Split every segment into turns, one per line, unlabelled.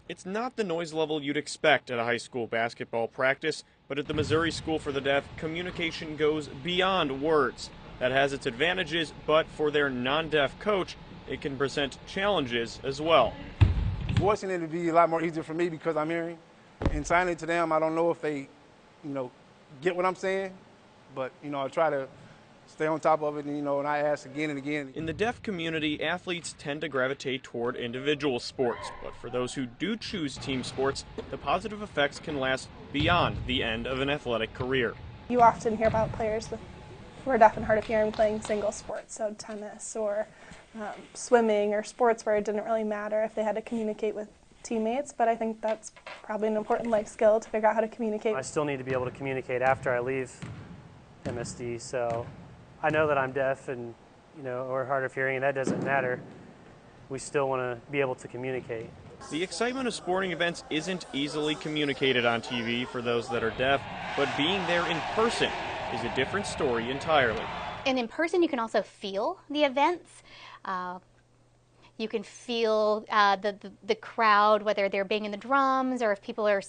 It's not the noise level you'd expect at a high school basketball practice, but at the Missouri School for the Deaf, communication goes beyond words. That has its advantages, but for their non-deaf coach, it can present challenges as well.
Voicing it would be a lot more easier for me because I'm hearing. And signing to them, I don't know if they, get what I'm saying, but, I try to stay on top of it, and I ask again and again.
In the deaf community, athletes tend to gravitate toward individual sports, but for those who do choose team sports, the positive effects can last beyond the end of an athletic career.
You often hear about players who are deaf and hard of hearing playing single sports, so tennis or swimming or sports where it didn't really matter if they had to communicate with teammates, but I think that's probably an important life skill to figure out how to communicate.
I still need to be able to communicate after I leave MSD, so I know that I'm deaf and or hard of hearing, and that doesn't matter. We still want to be able to communicate.
The excitement of sporting events isn't easily communicated on TV for those that are deaf, but being there in person is a different story entirely.
And in person, you can also feel the events. You can feel the crowd, whether they're banging the drums or if people are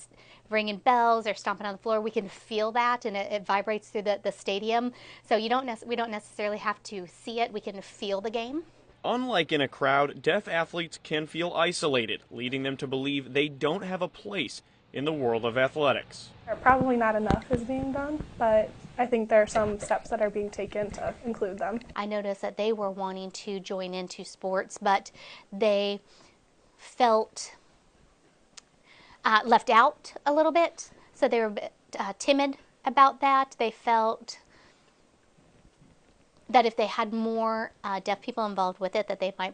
ringing bells or stomping on the floor. We can feel that, and it vibrates through the stadium. So we don't necessarily have to see it. We can feel the game.
Unlike in a crowd, deaf athletes can feel isolated, leading them to believe they don't have a place in the world of athletics.
Probably not enough is being done, but I think there are some steps that are being taken to include them.
I noticed that they were wanting to join into sports, but they felt left out a little bit, so they were a bit timid about that. They felt that if they had more deaf people involved with it, that they might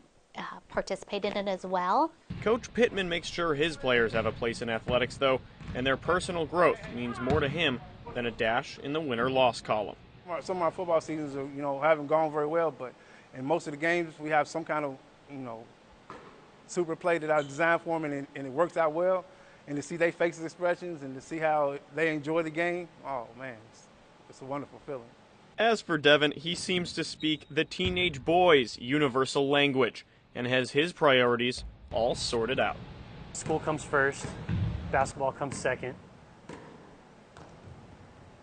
participate in it as well.
Coach Pittman makes sure his players have a place in athletics, though, and their personal growth means more to him than a dash in the win or loss column.
Some of our football seasons haven't gone very well, but in most of the games we have some kind of super play that I designed for them, and it works out well. And to see their faces expressions and to see how they enjoy the game, oh man, it's a wonderful feeling.
As for Devin, he seems to speak the teenage boy's universal language and has his priorities all sorted out.
School comes first, basketball comes second,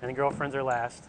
and the girlfriends are last.